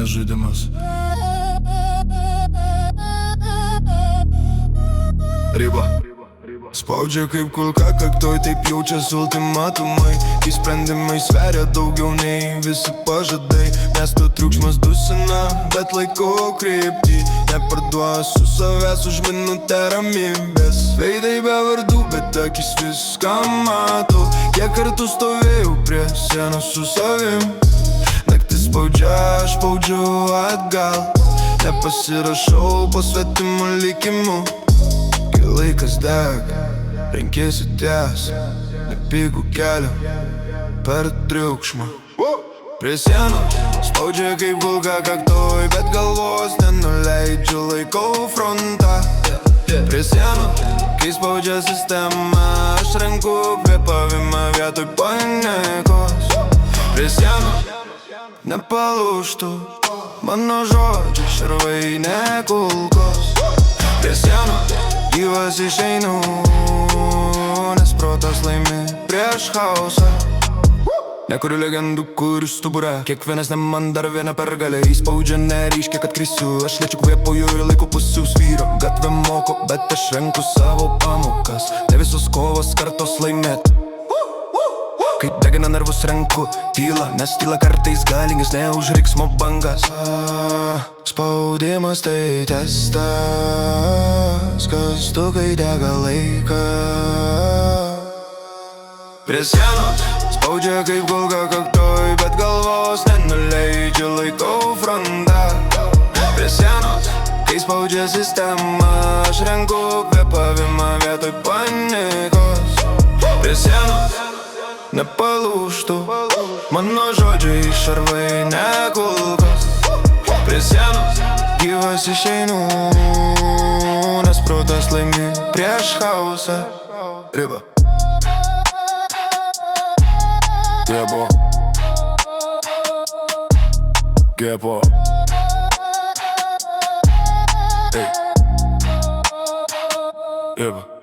ne žaidimas. Riba spaudžia kaip kulka kaktoj, taip jaučias ultimatumai. Kai sprendimai sveria daugiau nei visi pažadai. Miesto triukšmas dusina, bet laikau kryptį. Neparduosiu savęs už minutę ramybės. Veidai be vardų, bet akis viską mato. Kiek kartų stovėjau prie sienos su savim. Naktis spaudžia, aš spaudžiu atgal. Nepasirašau po svetimu likimu. Kai laikas dega, renkiesi tiesą, nepigų kelią per triukšmą. Prie sienos spaudžia kaip kulka kaktoj, bet galvos nenuleidžiu, laikau frontą. Prie sienos, kai spaudžia sistema, aš renku kvėpavimą vietoj panikos. Prie sienos nepalūžtų mano žodžiai, šarvai ne kulkos. Prie sienos gyvas išeinu, nes protas laimi prieš chaosą. Nekuriu legendų, kuriu stuburą. Kiekvienas ne man dar viena pergalė. Įspaudžia nereiškia, kad krisiu. Aš lėčiu kvėpuoju ir laiku pusiausvyro. Gatvė moko, bet aš renku savo pamokas. Ne visos kovos kartos laimėt. Kai degina nervus renku tylą, nes tyla kartais galingas ne už riksmo bangas. Spaudimas tai testas, kas tu kai dega laiką. Prie sienos spaudžia kaip kulka kaktoj, bet galvos nenuleidžiu, laikau frontą. Prie sienos, kai spaudžia sistema, aš renku kvėpavimą vietoj panikos. Prie sienos nepalūžtų mano žodžiai, šarvai ne kulkos. Prie sienos gyvas išeinu, nes protas laimi prieš chaosą. Riba Gepo Gepo Ey Gepo